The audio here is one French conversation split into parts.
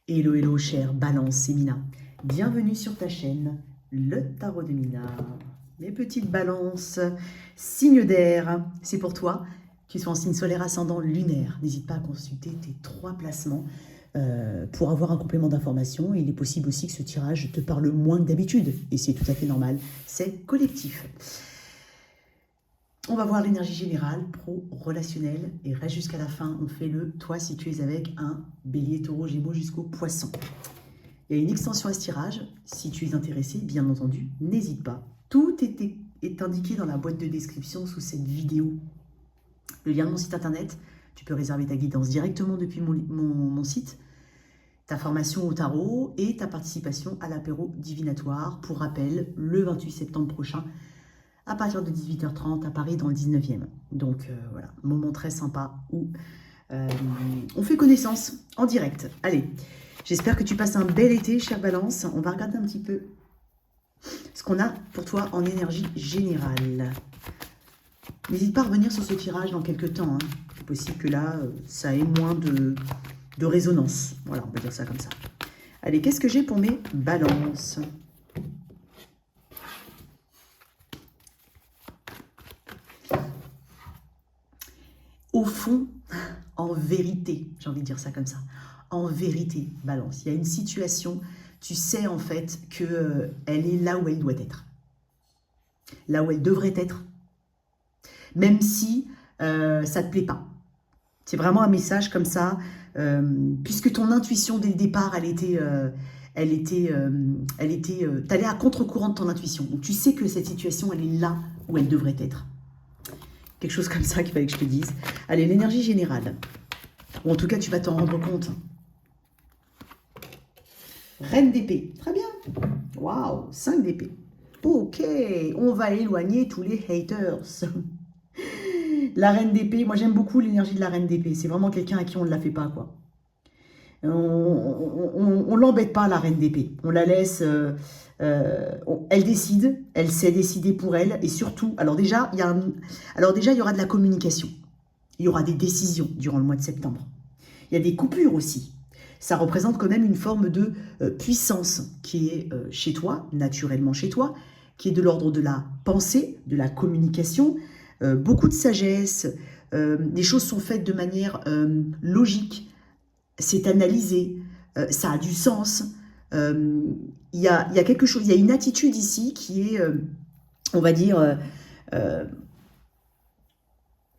Hello, hello, chère Balance, c'est Mina. Bienvenue sur ta chaîne, le Tarot de Mina. Mes petites balances, signe d'air, c'est pour toi. Tu sois en signe solaire, ascendant, lunaire. N'hésite pas à consulter tes 3 placements pour avoir un complément d'information. Il est possible aussi que ce tirage te parle moins que d'habitude. Et c'est tout à fait normal, c'est collectif. On va voir l'énergie générale, pro-relationnelle, et reste jusqu'à la fin. On fait le toi si tu es avec un bélier, taureau, gémeaux jusqu'au poisson. Il y a une extension à ce tirage. Si tu es intéressé, bien entendu, n'hésite pas. Tout est indiqué dans la boîte de description sous cette vidéo. Le lien de mon site internet, tu peux réserver ta guidance directement depuis mon site, ta formation au tarot et ta participation à l'apéro divinatoire. Pour rappel, le 28 septembre prochain, à partir de 18h30 à Paris dans le 19e. Donc voilà, moment très sympa où on fait connaissance en direct. Allez, j'espère que tu passes un bel été, chère Balance. On va regarder un petit peu ce qu'on a pour toi en énergie générale. N'hésite pas à revenir sur ce tirage dans quelques temps. Hein. C'est possible que là, ça ait moins de résonance. Voilà, on va dire ça comme ça. Allez, qu'est-ce que j'ai pour mes balances ? Au fond, en vérité, j'ai envie de dire ça comme ça, en vérité, Balance, il y a une situation, tu sais en fait qu'elle est là où elle doit être, là où elle devrait être, même si ça ne te plaît pas. C'est vraiment un message comme ça, puisque ton intuition dès le départ, t'allais à contre-courant de ton intuition. Donc tu sais que cette situation, elle est là où elle devrait être. Quelque chose comme ça qu'il fallait que je te dise. Allez, l'énergie générale. Ou en tout cas, tu vas t'en rendre compte. Reine d'épée. Très bien. Waouh, 5 d'épée. Ok, on va éloigner tous les haters. La reine d'épée, moi j'aime beaucoup l'énergie de la reine d'épée. C'est vraiment quelqu'un à qui on ne la fait pas, quoi. On l'embête pas, la reine d'épée. On la laisse... elle décide, elle sait décider pour elle. Et surtout, alors déjà, il y aura de la communication. Il y aura des décisions durant le mois de septembre. Il y a des coupures aussi. Ça représente quand même une forme de puissance qui est chez toi, naturellement chez toi, qui est de l'ordre de la pensée, de la communication, beaucoup de sagesse. Les choses sont faites de manière logique, c'est analysé, ça a du sens. Il y a quelque chose, il y a une attitude ici qui est, on va dire,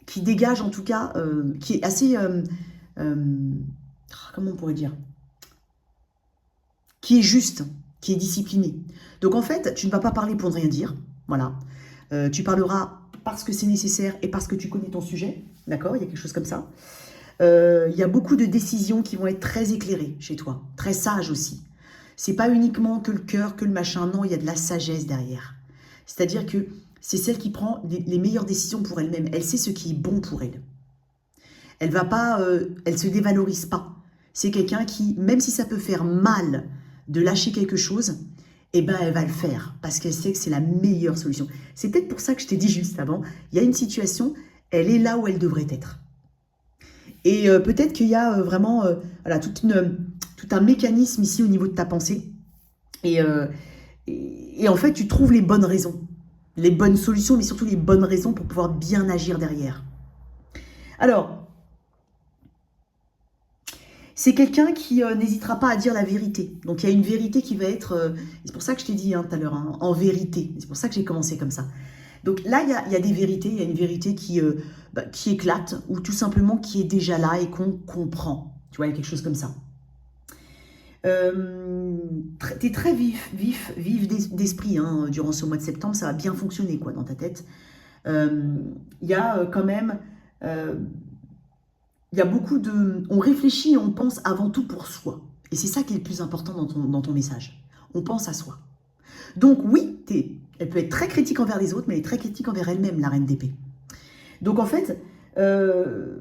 qui dégage en tout cas, qui est assez, comment on pourrait dire, qui est juste, qui est discipliné. Donc en fait, tu ne vas pas parler pour ne rien dire, voilà. Tu parleras parce que c'est nécessaire et parce que tu connais ton sujet, d'accord? Il y a quelque chose comme ça. Il y a beaucoup de décisions qui vont être très éclairées chez toi, très sages aussi. C'est pas uniquement que le cœur, que le machin, non, il y a de la sagesse derrière. C'est-à-dire que c'est celle qui prend les meilleures décisions pour elle-même. Elle sait ce qui est bon pour elle. Elle va pas, elle se dévalorise pas. C'est quelqu'un qui, même si ça peut faire mal de lâcher quelque chose, eh ben elle va le faire parce qu'elle sait que c'est la meilleure solution. C'est peut-être pour ça que je t'ai dit juste avant, il y a une situation, elle est là où elle devrait être. Et peut-être qu'il y a vraiment voilà, tout un mécanisme ici au niveau de ta pensée. Et en fait, tu trouves les bonnes raisons, les bonnes solutions, mais surtout les bonnes raisons pour pouvoir bien agir derrière. Alors, c'est quelqu'un qui n'hésitera pas à dire la vérité. Donc, il y a une vérité qui va être... c'est pour ça que je t'ai dit tout à l'heure, hein, en vérité. C'est pour ça que j'ai commencé comme ça. Donc là, il y a des vérités. Il y a une vérité qui éclate ou tout simplement qui est déjà là et qu'on comprend. Tu vois, il y a quelque chose comme ça. T'es très vif d'esprit hein, durant ce mois de septembre. Ça va bien fonctionner quoi, dans ta tête. Il y a quand même... il y a beaucoup de... On réfléchit et on pense avant tout pour soi. Et c'est ça qui est le plus important dans ton message. On pense à soi. Donc oui, elle peut être très critique envers les autres, mais elle est très critique envers elle-même, la reine d'épée. Donc en fait, je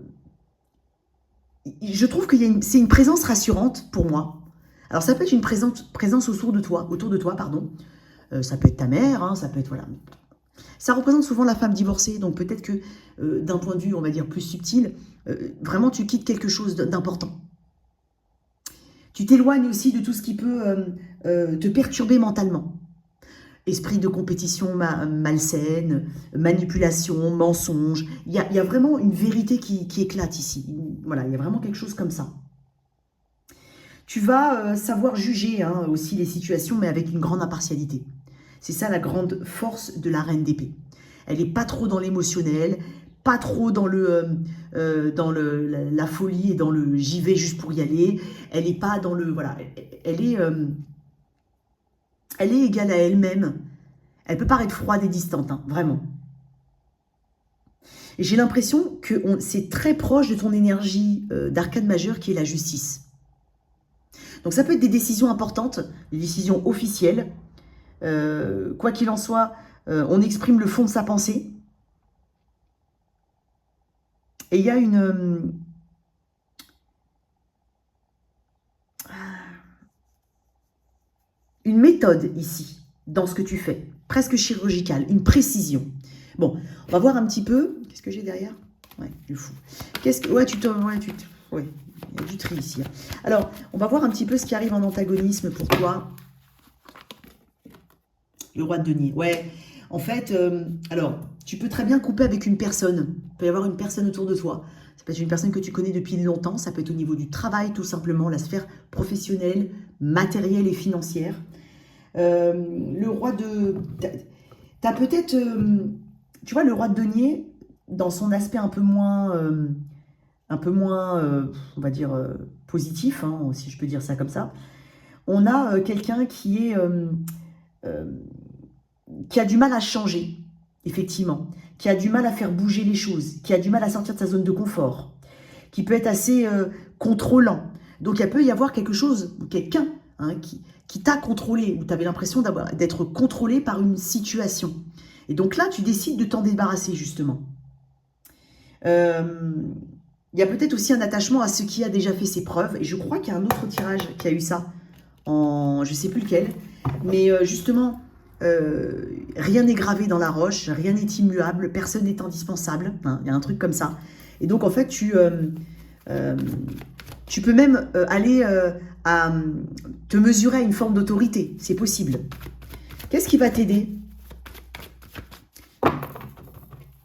trouve que c'est une présence rassurante pour moi. Alors ça peut être une présence autour de toi, pardon. Ça peut être ta mère, hein, ça peut être... Voilà. Ça représente souvent la femme divorcée, donc peut-être que d'un point de vue, on va dire, plus subtil, vraiment tu quittes quelque chose d'important. Tu t'éloignes aussi de tout ce qui peut te perturber mentalement. Esprit de compétition malsaine, manipulation, mensonge. Il y a vraiment une vérité qui éclate ici. Voilà, il y a vraiment quelque chose comme ça. Tu vas savoir juger aussi les situations, mais avec une grande impartialité. C'est ça la grande force de la reine d'épée. Elle n'est pas trop dans l'émotionnel, pas trop dans la folie et dans le j'y vais juste pour y aller. Elle n'est pas dans le... Voilà, elle est égale à elle-même. Elle peut paraître froide et distante, vraiment. Et j'ai l'impression que c'est très proche de ton énergie d'arcane majeure qui est la justice. Donc ça peut être des décisions importantes, des décisions officielles. Quoi qu'il en soit, on exprime le fond de sa pensée. Et il y a une méthode ici, dans ce que tu fais, presque chirurgicale, une précision. Bon, on va voir un petit peu. Qu'est-ce que j'ai derrière? Ouais, du fou. Qu'est-ce que... Ouais, ouais, il y a du tri ici. Alors, on va voir un petit peu ce qui arrive en antagonisme pour toi. Le roi de denier. Ouais, en fait, alors, tu peux très bien couper avec une personne. Il peut y avoir une personne autour de toi. Ça peut être une personne que tu connais depuis longtemps. Ça peut être au niveau du travail, tout simplement, la sphère professionnelle, matérielle et financière. Le roi de... T'as peut-être... tu vois, le roi de denier, dans son aspect un peu moins, on va dire, positif, si je peux dire ça comme ça, on a quelqu'un qui a du mal à changer, effectivement, qui a du mal à faire bouger les choses, qui a du mal à sortir de sa zone de confort, qui peut être assez contrôlant. Donc, il peut y avoir quelque chose, quelqu'un qui t'a contrôlé, ou tu avais l'impression d'être contrôlé par une situation. Et donc là, tu décides de t'en débarrasser, justement. Il y a peut-être aussi un attachement à ce qui a déjà fait ses preuves. Et je crois qu'il y a un autre tirage qui a eu ça, je ne sais plus lequel. Mais justement, rien n'est gravé dans la roche, rien n'est immuable, personne n'est indispensable. Il y a un truc comme ça. Et donc, en fait, tu peux même aller à te mesurer à une forme d'autorité. C'est possible. Qu'est-ce qui va t'aider ?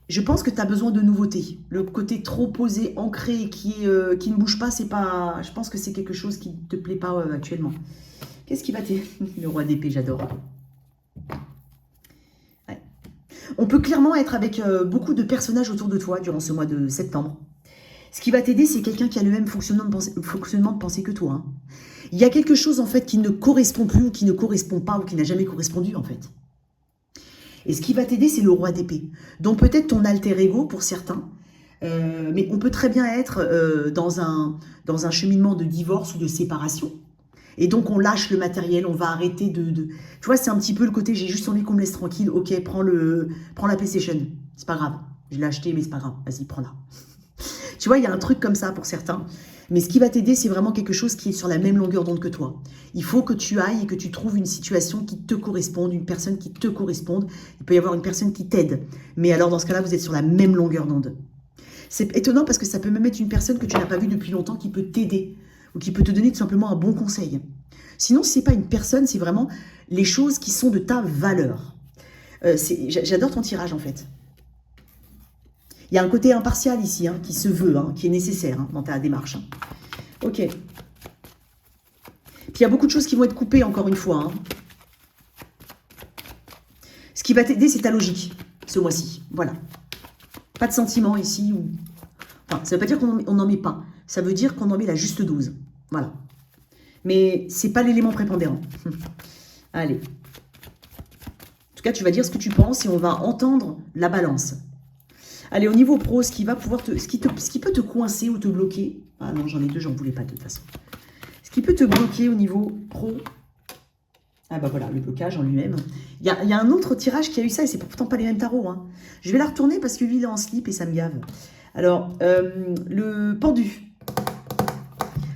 Je pense que tu as besoin de nouveautés. Le côté trop posé, ancré, qui ne bouge pas, c'est pas. Je pense que c'est quelque chose qui ne te plaît pas actuellement. Qu'est-ce qui va t'aider ? Le roi d'épée, j'adore. Ouais. On peut clairement être avec beaucoup de personnages autour de toi durant ce mois de septembre. Ce qui va t'aider, c'est quelqu'un qui a le même fonctionnement de pensée que toi. Il y a quelque chose, en fait, qui ne correspond plus, ou qui ne correspond pas, ou qui n'a jamais correspondu, en fait. Et ce qui va t'aider, c'est le roi d'épée. Donc peut-être ton alter ego pour certains, mais on peut très bien être dans un cheminement de divorce ou de séparation. Et donc on lâche le matériel, on va arrêter de... Tu vois, c'est un petit peu le côté, j'ai juste envie qu'on me laisse tranquille, ok, prends la PlayStation, c'est pas grave, je l'ai acheté, mais c'est pas grave, vas-y, prends-la. Tu vois, il y a un truc comme ça pour certains. Mais ce qui va t'aider, c'est vraiment quelque chose qui est sur la même longueur d'onde que toi. Il faut que tu ailles et que tu trouves une situation qui te corresponde, une personne qui te corresponde. Il peut y avoir une personne qui t'aide. Mais alors, dans ce cas-là, vous êtes sur la même longueur d'onde. C'est étonnant parce que ça peut même être une personne que tu n'as pas vue depuis longtemps qui peut t'aider ou qui peut te donner tout simplement un bon conseil. Sinon, si ce n'est pas une personne, c'est vraiment les choses qui sont de ta valeur. J'adore ton tirage, en fait. Il y a un côté impartial ici, qui se veut, qui est nécessaire dans ta démarche. Ok. Puis il y a beaucoup de choses qui vont être coupées, encore une fois. Ce qui va t'aider, c'est ta logique, ce mois-ci. Voilà. Pas de sentiment ici. Enfin, ça ne veut pas dire qu'on n'en met pas. Ça veut dire qu'on en met la juste dose. Voilà. Mais ce n'est pas l'élément prépondérant. Allez. En tout cas, tu vas dire ce que tu penses et on va entendre la balance. Allez, au niveau pro, ce qui peut te coincer ou te bloquer. Ah non, j'en ai deux, j'en voulais pas de toute façon. Ce qui peut te bloquer au niveau pro. Ah bah voilà, le blocage en lui-même. Il y a un autre tirage qui a eu ça et c'est pourtant pas les mêmes tarots. Je vais la retourner parce que lui, il est en slip et ça me gave. Alors, le pendu.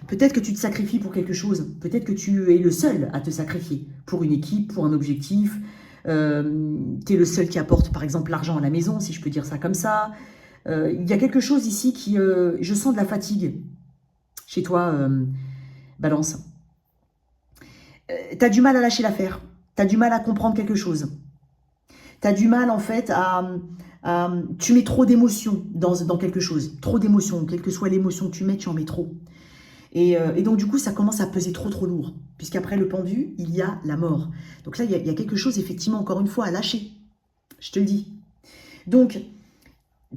Peut-être que tu te sacrifies pour quelque chose. Peut-être que tu es le seul à te sacrifier pour une équipe, pour un objectif. Tu es le seul qui apporte, par exemple, l'argent à la maison, si je peux dire ça comme ça. Il y a quelque chose ici qui... je sens de la fatigue chez toi, Balance. tu as du mal à lâcher l'affaire. Tu as du mal à comprendre quelque chose. Tu as du mal, en fait, tu mets trop d'émotions dans quelque chose. Trop d'émotions. Quelle que soit l'émotion que tu mets, tu en mets trop. Et donc, du coup, ça commence à peser trop lourd. Puisqu'après le pendu, il y a la mort. Donc là, il y a quelque chose, effectivement, encore une fois, à lâcher. Je te le dis. Donc,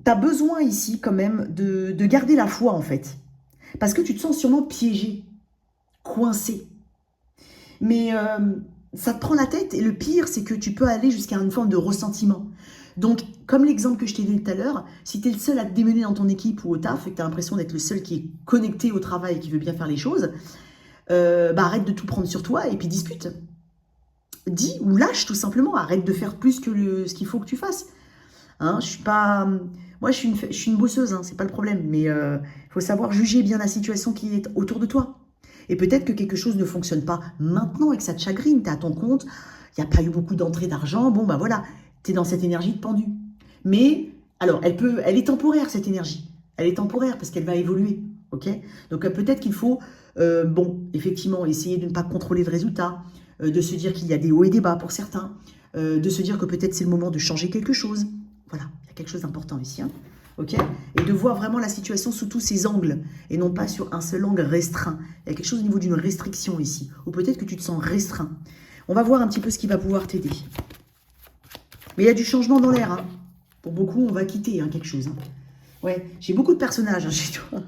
tu as besoin ici, quand même, de garder la foi, en fait. Parce que tu te sens sûrement piégé, coincé. Mais ça te prend la tête. Et le pire, c'est que tu peux aller jusqu'à une forme de ressentiment. Donc, comme l'exemple que je t'ai donné tout à l'heure, si tu es le seul à te démener dans ton équipe ou au taf et que tu as l'impression d'être le seul qui est connecté au travail et qui veut bien faire les choses, arrête de tout prendre sur toi et puis discute. Dis ou lâche tout simplement. Arrête de faire plus que ce qu'il faut que tu fasses. Hein, je suis pas... Moi, je suis une bosseuse, hein, c'est pas le problème. Mais il faut savoir juger bien la situation qui est autour de toi. Et peut-être que quelque chose ne fonctionne pas maintenant et que ça te chagrine. Tu es à ton compte, il n'y a pas eu beaucoup d'entrées d'argent. Bon, bah voilà, tu es dans cette énergie de pendu. Mais, alors, elle est temporaire, cette énergie. Elle est temporaire parce qu'elle va évoluer. Ok. Donc, peut-être qu'il faut, effectivement, essayer de ne pas contrôler le résultat, de se dire qu'il y a des hauts et des bas pour certains, de se dire que peut-être c'est le moment de changer quelque chose. Voilà, il y a quelque chose d'important ici. Hein. Ok. Et de voir vraiment la situation sous tous ses angles, et non pas sur un seul angle restreint. Il y a quelque chose au niveau d'une restriction ici, ou peut-être que tu te sens restreint. On va voir un petit peu ce qui va pouvoir t'aider. Mais il y a du changement dans l'air. Hein. Pour beaucoup, on va quitter quelque chose. Hein. Ouais, j'ai beaucoup de personnages chez toi.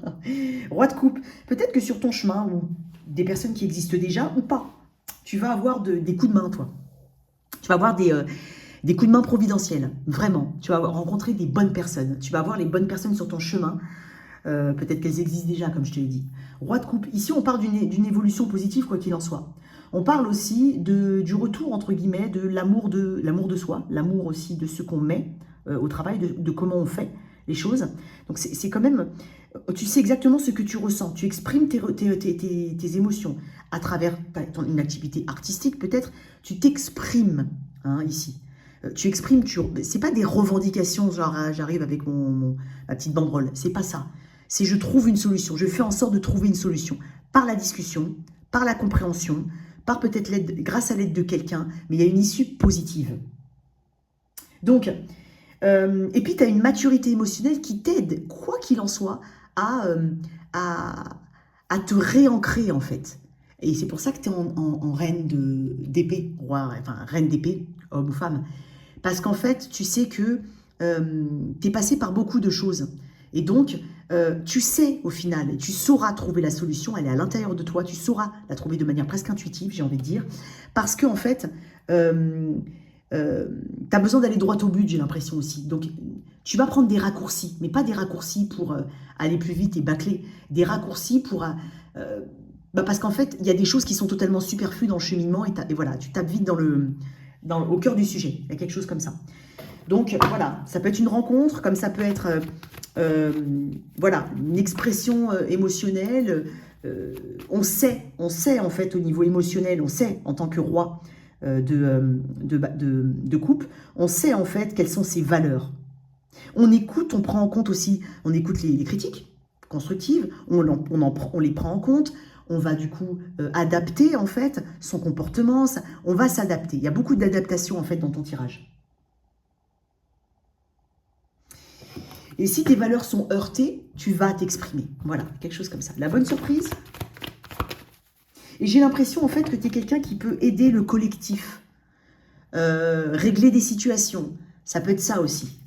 Roi de coupe. Peut-être que sur ton chemin, ou des personnes qui existent déjà, ou pas, tu vas avoir des coups de main, toi. Tu vas avoir des coups de main providentiels, vraiment. Tu vas rencontrer des bonnes personnes. Tu vas avoir les bonnes personnes sur ton chemin. Peut-être qu'elles existent déjà, comme je te l'ai dit. Roi de coupe. Ici, on parle d'une évolution positive, quoi qu'il en soit. On parle aussi du retour, entre guillemets, de l'amour de soi, l'amour aussi de ce qu'on met au travail, de comment on fait les choses. Donc, c'est quand même... Tu sais exactement ce que tu ressens. Tu exprimes tes émotions à travers une activité artistique, peut-être. Tu t'exprimes, ici. Tu exprimes, c'est pas des revendications, genre j'arrive avec ma petite banderole. C'est pas ça. C'est je trouve une solution. Je fais en sorte de trouver une solution. Par la discussion, par la compréhension, par peut-être grâce à l'aide de quelqu'un, mais il y a une issue positive. Donc, et puis tu as une maturité émotionnelle qui t'aide, quoi qu'il en soit, à te réancrer en fait. Et c'est pour ça que tu es en reine d'épée, enfin reine d'épée, homme ou femme. Parce qu'en fait, tu sais que tu es passé par beaucoup de choses. Et donc, tu sais au final, tu sauras trouver la solution, elle est à l'intérieur de toi, tu sauras la trouver de manière presque intuitive, j'ai envie de dire. Parce qu'en fait, tu as besoin d'aller droit au but, j'ai l'impression aussi. Donc, tu vas prendre des raccourcis, mais pas des raccourcis pour aller plus vite et bâcler. Des raccourcis pour... parce qu'en fait, il y a des choses qui sont totalement superflues dans le cheminement et voilà, tu tapes vite au cœur du sujet. Il y a quelque chose comme ça. Donc, voilà, ça peut être une rencontre, comme ça peut être voilà, une expression émotionnelle. On sait en fait au niveau émotionnel, on sait en tant que roi de coupe, on sait en fait quelles sont ses valeurs. On écoute, on prend en compte aussi, on écoute les critiques constructives, on les prend en compte, on va du coup adapter en fait son comportement, on va s'adapter. Il y a beaucoup d'adaptation en fait dans ton tirage. Et si tes valeurs sont heurtées, tu vas t'exprimer. Voilà, quelque chose comme ça. La bonne surprise. Et j'ai l'impression en fait que tu es quelqu'un qui peut aider le collectif, régler des situations. Ça peut être ça aussi.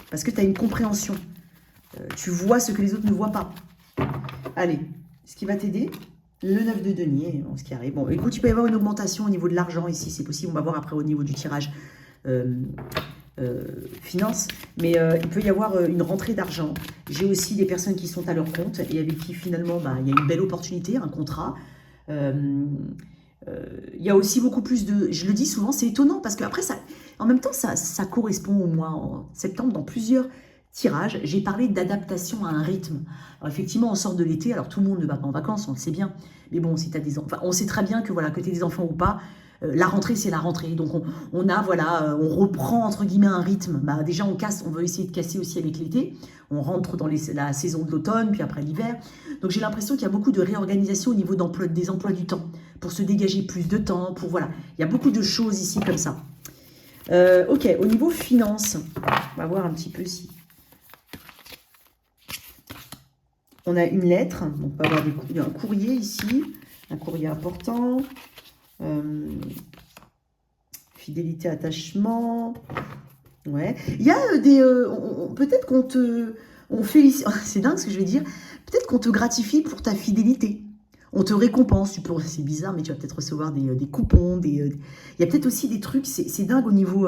Parce que tu as une compréhension. Tu vois ce que les autres ne voient pas. Allez, ce qui va t'aider, le 9 de denier, ce qui arrive. Bon, écoute, il peut y avoir une augmentation au niveau de l'argent ici, c'est possible. On va voir après au niveau du tirage finance. Mais il peut y avoir une rentrée d'argent. J'ai aussi des personnes qui sont à leur compte et avec qui finalement, il y a une belle opportunité, un contrat. Il y a aussi beaucoup plus de... Je le dis souvent, c'est étonnant parce qu'après, en même temps, ça correspond au mois en septembre dans plusieurs tirages. J'ai parlé d'adaptation à un rythme. Alors effectivement, on sort de l'été, alors tout le monde ne va pas en vacances, on le sait bien. Mais bon, si tu as des enfants... Enfin, on sait très bien que voilà, que tu aies des enfants ou pas, la rentrée, c'est la rentrée. Donc, on reprend, entre guillemets, un rythme. Déjà, on veut essayer de casser aussi avec l'été. On rentre dans la saison de l'automne, puis après l'hiver. Donc, j'ai l'impression qu'il y a beaucoup de réorganisation au niveau des emplois du temps. pour se dégager plus de temps, pour voilà. Il y a beaucoup de choses ici comme ça. Ok, au niveau finance, on va voir un petit peu si... On a une lettre, donc on va avoir un courrier ici, un courrier important. Fidélité, attachement. Ouais. Il y a des... peut-être qu'on te... On félicite... C'est dingue ce que je vais dire. Peut-être qu'on te gratifie pour ta fidélité. On te récompense. C'est bizarre, mais tu vas peut-être recevoir des coupons. Il y a peut-être aussi des trucs... C'est dingue au niveau...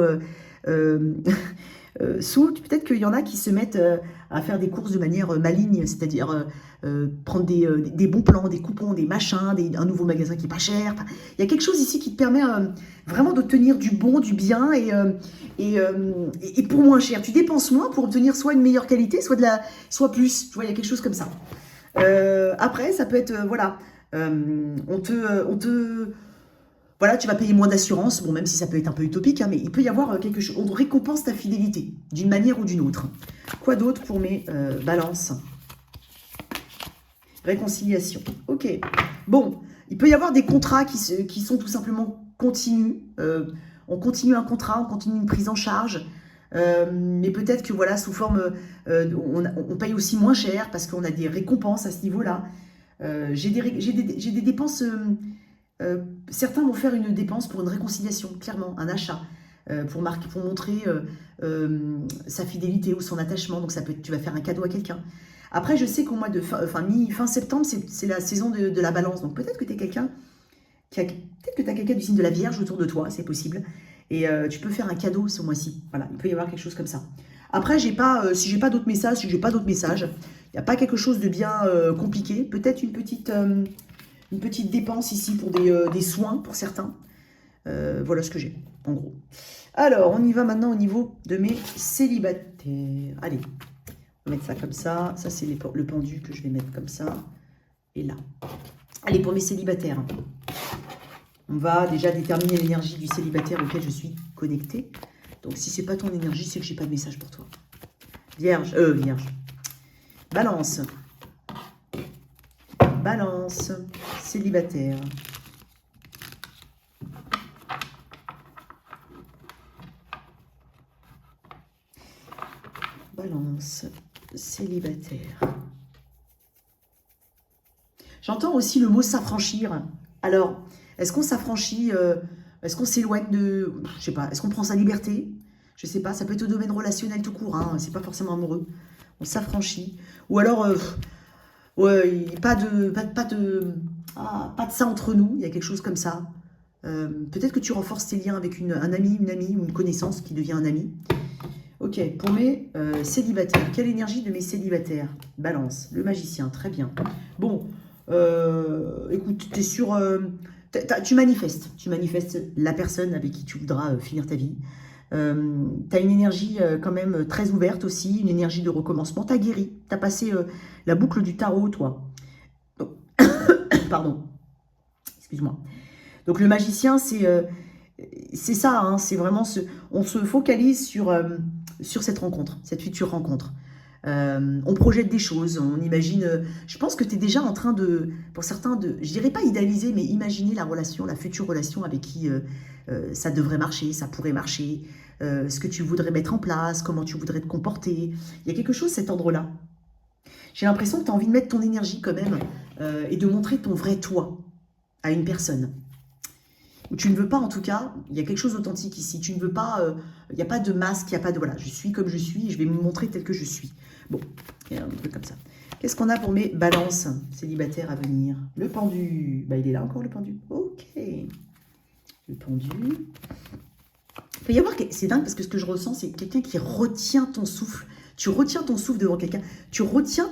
peut-être qu'il y en a qui se mettent à faire des courses de manière maligne, c'est-à-dire prendre des bons plans, des coupons, des machins, un nouveau magasin qui est pas cher. Enfin, il y a quelque chose ici qui te permet vraiment d'obtenir du bon, du bien et pour moins cher. Tu dépenses moins pour obtenir soit une meilleure qualité, soit plus. Tu vois, il y a quelque chose comme ça. Après, ça peut être, voilà, voilà, tu vas payer moins d'assurance, bon, même si ça peut être un peu utopique, hein, mais il peut y avoir quelque chose. On récompense ta fidélité, d'une manière ou d'une autre. Quoi d'autre pour mes balances? Réconciliation. Ok. Bon, il peut y avoir des contrats qui sont tout simplement continus. On continue un contrat, on continue une prise en charge. Mais peut-être que voilà, sous forme, on paye aussi moins cher parce qu'on a des récompenses à ce niveau-là. J'ai des dépenses... certains vont faire une dépense pour une réconciliation, clairement, un achat, pour montrer sa fidélité ou son attachement. Donc ça peut être, tu vas faire un cadeau à quelqu'un. Après, je sais qu'au mois de fin septembre, c'est la saison de la balance. Donc peut-être que tu es quelqu'un peut-être que tu as quelqu'un du signe de la Vierge autour de toi, c'est possible. Et tu peux faire un cadeau ce mois-ci. Voilà, il peut y avoir quelque chose comme ça. Après, si j'ai pas d'autres messages, il n'y a pas quelque chose de bien compliqué. Peut-être une petite dépense ici pour des soins pour certains. Voilà ce que j'ai, en gros. Alors, on y va maintenant au niveau de mes célibataires. Allez, on va mettre ça comme ça. Ça, c'est le pendu que je vais mettre comme ça. Et là. Allez, pour mes célibataires. On va déjà déterminer l'énergie du célibataire auquel je suis connectée. Donc, si ce n'est pas ton énergie, c'est que je n'ai pas de message pour toi. Vierge. Balance. Balance. Célibataire. Balance. Célibataire. J'entends aussi le mot s'affranchir. Alors, est-ce qu'on s'affranchit, est-ce qu'on s'éloigne de... Je sais pas, est-ce qu'on prend sa liberté? Je sais pas, ça peut être au domaine relationnel tout court, hein, c'est pas forcément amoureux. On s'affranchit. Ou alors, ouais, pas de ça entre nous, il y a quelque chose comme ça. Peut-être que tu renforces tes liens avec un ami, une amie ou une connaissance qui devient un ami. Ok, pour mes célibataires, quelle énergie de mes célibataires? Balance, le magicien, très bien. Bon, écoute, tu es sur... tu manifestes la personne avec qui tu voudras finir ta vie. Tu as une énergie quand même très ouverte aussi, une énergie de recommencement. Tu as guéri, tu as passé la boucle du tarot, toi. Donc, pardon, excuse-moi. Donc le magicien, c'est ça, hein, c'est vraiment on se focalise sur cette rencontre, cette future rencontre. On projette des choses, on imagine... je pense que tu es déjà en train pour certains, je dirais pas idéaliser, mais imaginer la future relation avec qui ça devrait marcher, ça pourrait marcher, ce que tu voudrais mettre en place, comment tu voudrais te comporter. Il y a quelque chose cet ordre-là. J'ai l'impression que tu as envie de mettre ton énergie quand même et de montrer ton vrai toi à une personne. Ou tu ne veux pas, en tout cas, il y a quelque chose d'authentique ici. Tu ne veux pas, il n'y a pas de masque, il n'y a pas de... Voilà, je suis comme je suis, je vais me montrer tel que je suis. Bon, il y a un truc comme ça. Qu'est-ce qu'on a pour mes balances célibataires à venir? Le pendu. Bah, il est là encore, le pendu. Ok. Le pendu. Il peut y avoir... C'est dingue parce que ce que je ressens, c'est quelqu'un qui retient ton souffle. Tu retiens ton souffle devant quelqu'un. Tu retiens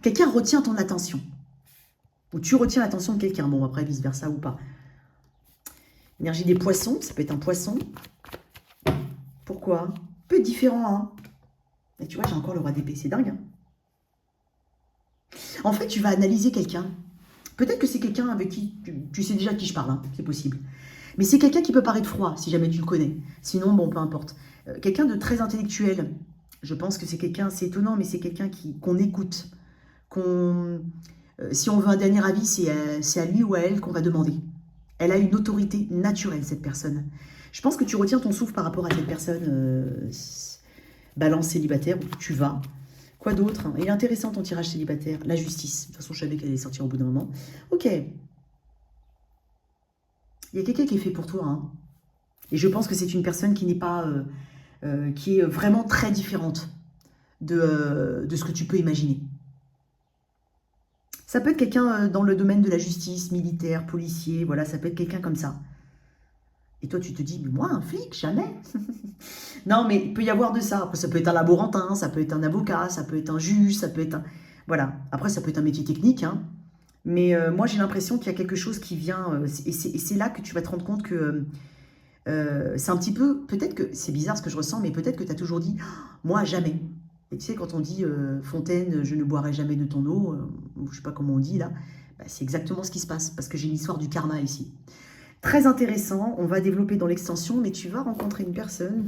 quelqu'un retient ton attention. Ou tu retiens l'attention de quelqu'un. Bon, après, vice-versa ou pas. Énergie des poissons, ça peut être un poisson. Pourquoi? Peu différent, hein. Et tu vois, j'ai encore le roi d'épée, c'est dingue. Hein. En fait, tu vas analyser quelqu'un. Peut-être que c'est quelqu'un avec qui, tu sais déjà de qui je parle, hein, c'est possible. Mais c'est quelqu'un qui peut paraître froid, si jamais tu le connais. Sinon, bon, peu importe. Quelqu'un de très intellectuel. Je pense que c'est quelqu'un, c'est étonnant, mais c'est quelqu'un qu'on écoute. Si on veut un dernier avis, c'est à lui ou à elle qu'on va demander. Elle a une autorité naturelle, cette personne. Je pense que tu retiens ton souffle par rapport à cette personne, balance célibataire, où tu vas. Quoi d'autre? Il est intéressant ton tirage célibataire. La justice. De toute façon, je savais qu'elle allait sortir au bout d'un moment. Ok. Il y a quelqu'un qui est fait pour toi. Hein. Et je pense que c'est une personne qui n'est pas... qui est vraiment très différente de ce que tu peux imaginer. Ça peut être quelqu'un dans le domaine de la justice, militaire, policier, voilà, ça peut être quelqu'un comme ça. Et toi, tu te dis, mais moi, un flic, jamais. Non, mais il peut y avoir de ça. Après, ça peut être un laborantin, ça peut être un avocat, ça peut être un juge, ça peut être un... Voilà. Après, ça peut être un métier technique, hein. Mais moi, j'ai l'impression qu'il y a quelque chose qui vient... et c'est là que tu vas te rendre compte que... c'est un petit peu... Peut-être que... C'est bizarre ce que je ressens, mais peut-être que tu as toujours dit, oh, moi, jamais. Et tu sais, quand on dit Fontaine, je ne boirai jamais de ton eau, je ne sais pas comment on dit là, bah, c'est exactement ce qui se passe, parce que j'ai l'histoire du karma ici. Très intéressant, on va développer dans l'extension, mais tu vas rencontrer une personne.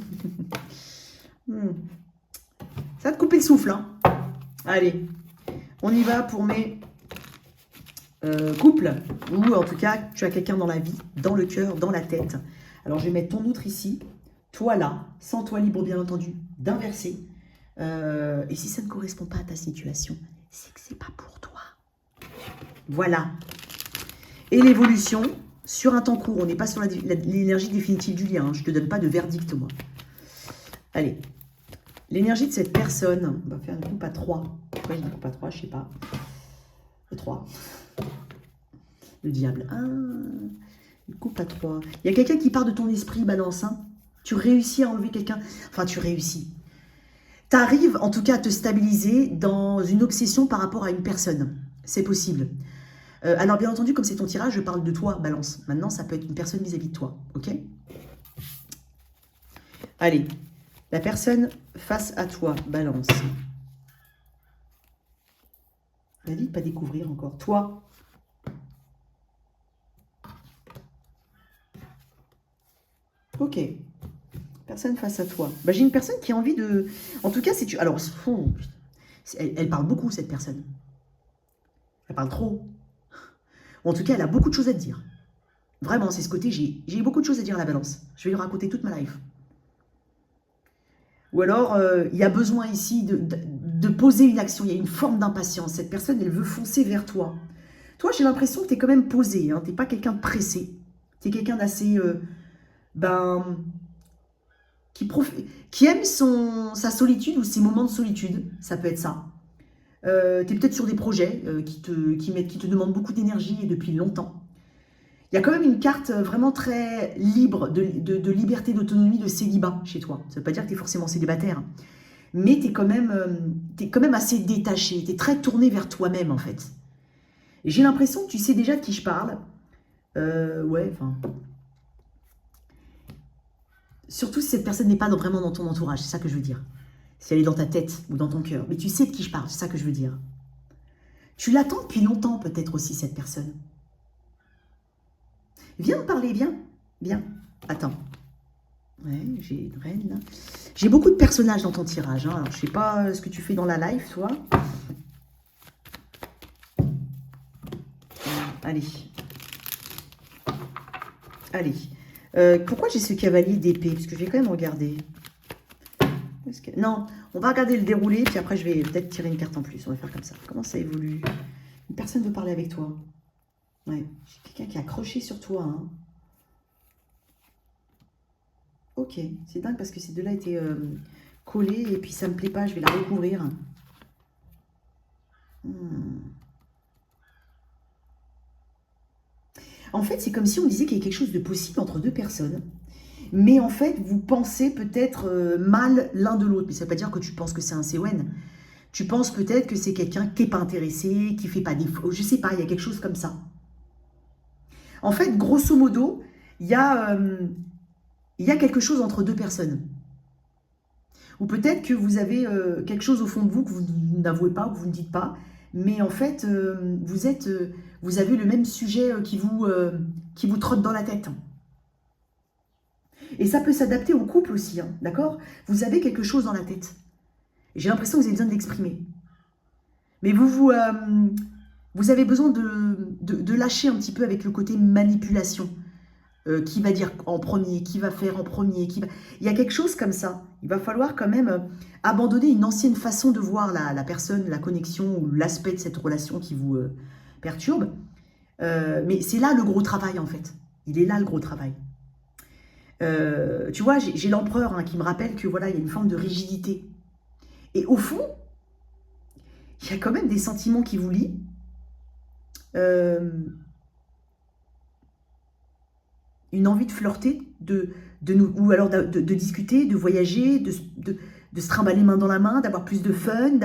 Ça va te couper le souffle, hein. Allez, on y va pour mes couples, ou en tout cas, tu as quelqu'un dans la vie, dans le cœur, dans la tête. Alors, je vais mettre ton outre ici, toi là, sans toi libre, bien entendu, d'inverser. Et si ça ne correspond pas à ta situation, c'est que c'est pas pour toi. Voilà. Et l'évolution, sur un temps court, on n'est pas sur l'énergie définitive du lien. Hein. Je ne te donne pas de verdict, moi. Allez. L'énergie de cette personne, on va faire une coupe à 3. Pourquoi je dis coupe à 3, je ne sais pas. 3. Le diable. Ah, une coupe à 3. Il y a quelqu'un qui part de ton esprit, balance. Hein. Tu réussis à enlever quelqu'un. Enfin, tu réussis. Tu arrives en tout cas à te stabiliser dans une obsession par rapport à une personne. C'est possible. Alors bien entendu, comme c'est ton tirage, je parle de toi, balance. Maintenant, ça peut être une personne vis-à-vis de toi. Ok? Allez, la personne face à toi, balance. La vie de pas découvrir encore. Toi. Ok. Personne face à toi. Bah, j'ai une personne qui a envie de... En tout cas, si tu... Alors, elle parle beaucoup, cette personne. Elle parle trop. En tout cas, elle a beaucoup de choses à te dire. Vraiment, c'est ce côté, j'ai beaucoup de choses à dire à la balance. Je vais lui raconter toute ma life. Ou alors, il y a besoin ici de poser une action. Il y a une forme d'impatience. Cette personne, elle veut foncer vers toi. Toi, j'ai l'impression que tu es quand même posé. Hein. Tu n'es pas quelqu'un de pressé. Tu es quelqu'un d'assez... qui aime sa solitude ou ses moments de solitude. Ça peut être ça. Tu es peut-être sur des projets qui te demandent beaucoup d'énergie et depuis longtemps. Il y a quand même une carte vraiment très libre de liberté, d'autonomie, de célibat chez toi. Ça ne veut pas dire que tu es forcément célibataire, mais tu es, quand même assez détaché. Tu es très tourné vers toi-même, en fait. Et j'ai l'impression que tu sais déjà de qui je parle. Ouais, enfin... Surtout si cette personne n'est pas vraiment dans ton entourage, c'est ça que je veux dire. Si elle est dans ta tête ou dans ton cœur. Mais tu sais de qui je parle, c'est ça que je veux dire. Tu l'attends depuis longtemps peut-être aussi, cette personne. Viens me parler, viens. Viens. Attends. Ouais, j'ai une reine là. J'ai beaucoup de personnages dans ton tirage. Hein. Alors, je sais pas ce que tu fais dans la live, toi. Allez. Allez. Pourquoi j'ai ce cavalier d'épée? Parce que je vais quand même regarder. Non, on va regarder le déroulé, puis après je vais peut-être tirer une carte en plus. On va faire comme ça. Comment ça évolue? Une personne veut parler avec toi. Ouais, j'ai quelqu'un qui a accroché sur toi. Hein. Ok, c'est dingue parce que ces deux-là étaient collés et puis ça me plaît pas, je vais la recouvrir. En fait, c'est comme si on disait qu'il y a quelque chose de possible entre deux personnes. Mais en fait, vous pensez peut-être mal l'un de l'autre. Mais ça ne veut pas dire que tu penses que c'est un CON. Tu penses peut-être que c'est quelqu'un qui n'est pas intéressé, qui ne fait pas d'efforts. Je ne sais pas, il y a quelque chose comme ça. En fait, grosso modo, il y a quelque chose entre deux personnes. Ou peut-être que vous avez quelque chose au fond de vous que vous n'avouez pas, que vous ne dites pas. Mais en fait, vous avez le même sujet qui vous trotte dans la tête. Et ça peut s'adapter au couple aussi, hein, d'accord? Vous avez quelque chose dans la tête. J'ai l'impression que vous avez besoin de l'exprimer. Mais vous Vous avez besoin de lâcher un petit peu avec le côté manipulation. Qui va dire en premier, qui va faire en premier, Il y a quelque chose comme ça. Il va falloir quand même abandonner une ancienne façon de voir la personne, la connexion ou l'aspect de cette relation qui vous perturbe. Mais c'est là le gros travail en fait. Il est là le gros travail. Tu vois, j'ai l'empereur hein, qui me rappelle que voilà, il y a une forme de rigidité. Et au fond, il y a quand même des sentiments qui vous lient. Une envie de flirter, ou alors de discuter, de voyager, de se trimballer main dans la main, d'avoir plus de fun,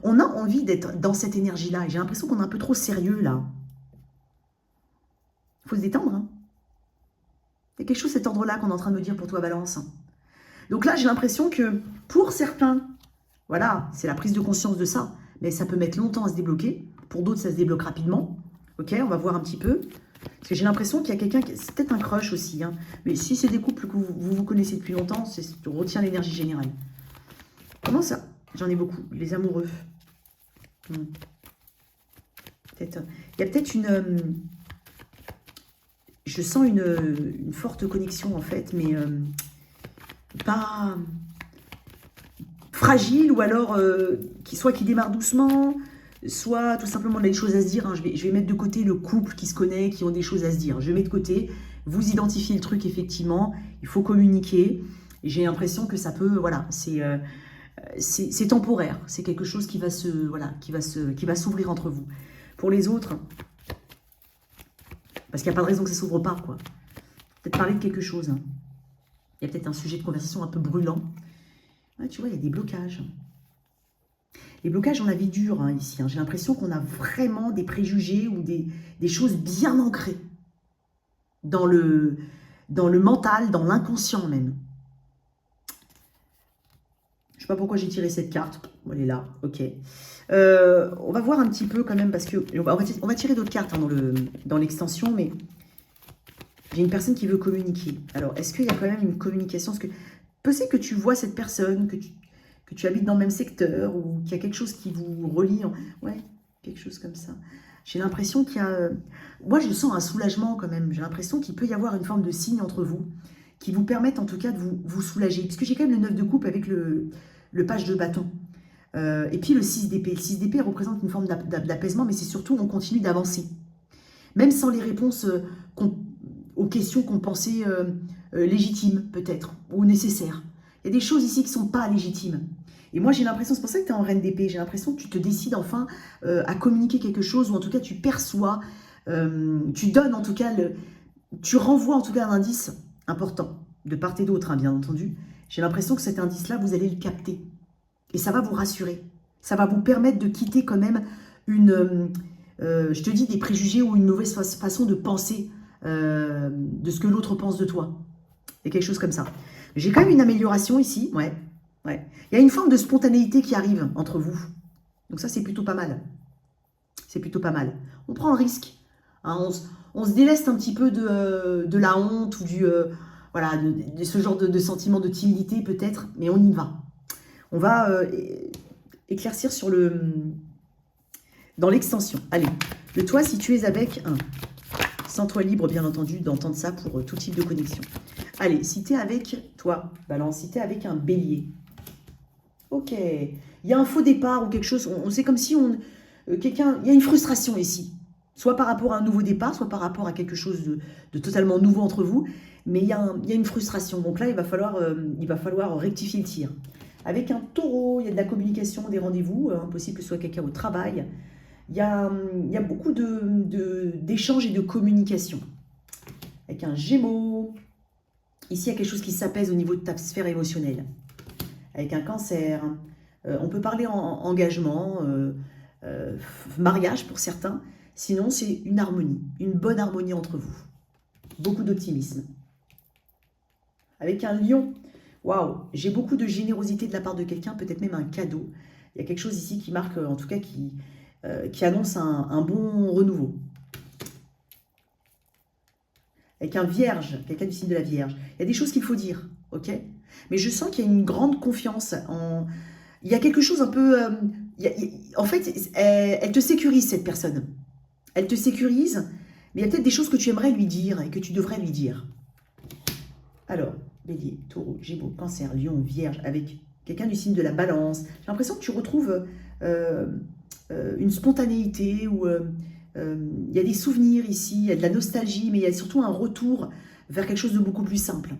On a envie d'être dans cette énergie-là. Et j'ai l'impression qu'on est un peu trop sérieux, là. Il faut se détendre, hein. Il y a quelque chose de cet ordre-là qu'on est en train de me dire pour toi, Balance. Donc là, j'ai l'impression que, pour certains, voilà, c'est la prise de conscience de ça, mais ça peut mettre longtemps à se débloquer. Pour d'autres, ça se débloque rapidement. Ok, on va voir un petit peu. Parce que j'ai l'impression qu'il y a quelqu'un, c'est peut-être un crush aussi, hein. Mais si c'est des couples que vous connaissez depuis longtemps, tu retiens l'énergie générale. Comment ça? J'en ai beaucoup, les amoureux. Il y a peut-être je sens une forte connexion en fait, mais pas fragile, ou alors soit qui démarre doucement, soit tout simplement on a des choses à se dire. Hein. Je vais mettre de côté le couple qui se connaît, qui ont des choses à se dire. Je mets de côté, vous identifiez le truc effectivement, il faut communiquer. J'ai l'impression que ça peut, voilà, c'est temporaire, c'est quelque chose qui va s'ouvrir entre vous. Pour les autres, parce qu'il n'y a pas de raison que ça ne s'ouvre pas, quoi. Peut-être parler de quelque chose. Hein. Il y a peut-être un sujet de conversation un peu brûlant. Ouais, tu vois, il y a des blocages. Les blocages, on la vie dure hein, ici. Hein. J'ai l'impression qu'on a vraiment des préjugés ou des choses bien ancrées dans le mental, dans l'inconscient même. Je ne sais pas pourquoi j'ai tiré cette carte. Elle est là, ok. On va voir un petit peu quand même, parce que on va tirer d'autres cartes hein, dans l'extension, mais j'ai une personne qui veut communiquer. Alors, est-ce qu'il y a quand même une communication? Parce que peut-être que tu vois cette personne, que tu habites dans le même secteur, ou qu'il y a quelque chose qui vous relie. Ouais, quelque chose comme ça. J'ai l'impression qu'il y a... Moi, je sens un soulagement quand même. J'ai l'impression qu'il peut y avoir une forme de signe entre vous, qui vous permettent en tout cas de vous soulager. Puisque j'ai quand même le 9 de coupe avec le page de bâton. Et puis le 6 d'épée. Le 6 d'épée représente une forme d'apaisement, mais c'est surtout on continue d'avancer. Même sans les réponses aux questions qu'on pensait légitimes, peut-être, ou nécessaires. Il y a des choses ici qui ne sont pas légitimes. Et moi, j'ai l'impression, c'est pour ça que tu es en reine d'épée, j'ai l'impression que tu te décides enfin à communiquer quelque chose, ou en tout cas, tu perçois, tu donnes en tout cas, tu renvoies en tout cas un indice important, de part et d'autre, hein, bien entendu. J'ai l'impression que cet indice-là, vous allez le capter. Et ça va vous rassurer. Ça va vous permettre de quitter quand même je te dis, des préjugés ou une mauvaise façon de penser de ce que l'autre pense de toi. Il y a quelque chose comme ça. J'ai quand même une amélioration ici, ouais. Il y a une forme de spontanéité qui arrive entre vous. Donc ça, c'est plutôt pas mal. C'est plutôt pas mal. On prend un risque. Hein, on se déleste un petit peu de la honte ou voilà, de ce genre de sentiment de timidité peut-être, mais on y va. On va éclaircir dans l'extension. Allez, le toi, si tu es avec un... Sens-toi libre, bien entendu, d'entendre ça pour tout type de connexion. Allez, si tu es avec toi, Balance, si tu es avec un bélier, ok, il y a un faux départ ou quelque chose, c'est comme si il y a une frustration ici. Soit par rapport à un nouveau départ, soit par rapport à quelque chose de totalement nouveau entre vous, mais il y a une frustration. Donc là, il va falloir rectifier le tir. Avec un taureau, il y a de la communication, des rendez-vous, impossible que ce soit quelqu'un au travail. Il y a beaucoup d'échanges et de communication. Avec un Gémeaux, ici, il y a quelque chose qui s'apaise au niveau de ta sphère émotionnelle. Avec un Cancer, on peut parler engagement, mariage pour certains. Sinon, c'est une harmonie, une bonne harmonie entre vous. Beaucoup d'optimisme. Avec un Lion, waouh, j'ai beaucoup de générosité de la part de quelqu'un, peut-être même un cadeau. Il y a quelque chose ici qui marque, en tout cas, qui annonce un bon renouveau. Avec un Vierge, quelqu'un du signe de la Vierge. Il y a des choses qu'il faut dire, ok? Mais je sens qu'il y a une grande confiance. Il y a quelque chose un peu... en fait, elle te sécurise, cette personne. Elle te sécurise, mais il y a peut-être des choses que tu aimerais lui dire et que tu devrais lui dire. Alors, Bélier, Taureau, Gémeaux, Cancer, Lion, Vierge, avec quelqu'un du signe de la Balance. J'ai l'impression que tu retrouves une spontanéité où il y a des souvenirs ici, il y a de la nostalgie, mais il y a surtout un retour vers quelque chose de beaucoup plus simple.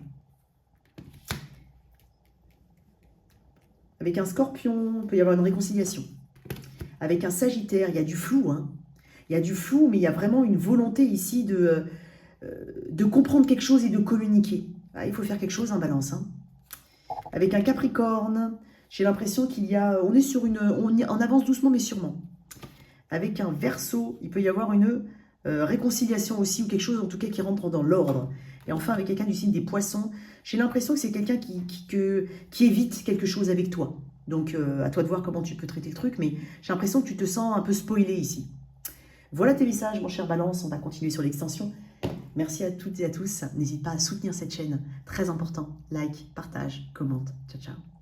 Avec un Scorpion, il peut y avoir une réconciliation. Avec un Sagittaire, il y a du flou, hein. Il y a du flou, mais il y a vraiment une volonté ici de comprendre quelque chose et de communiquer. Ah, il faut faire quelque chose en Balance, hein. Avec un Capricorne, j'ai l'impression qu'il y a... On avance doucement, mais sûrement. Avec un Verseau, il peut y avoir une réconciliation aussi, ou quelque chose en tout cas qui rentre dans l'ordre. Et enfin, avec quelqu'un du signe des Poissons, j'ai l'impression que c'est quelqu'un qui évite quelque chose avec toi. Donc, à toi de voir comment tu peux traiter le truc, mais j'ai l'impression que tu te sens un peu spoilé ici. Voilà tes messages, mon cher Balance. On va continuer sur l'extension. Merci à toutes et à tous. N'hésite pas à soutenir cette chaîne. Très important. Like, partage, commente. Ciao, ciao.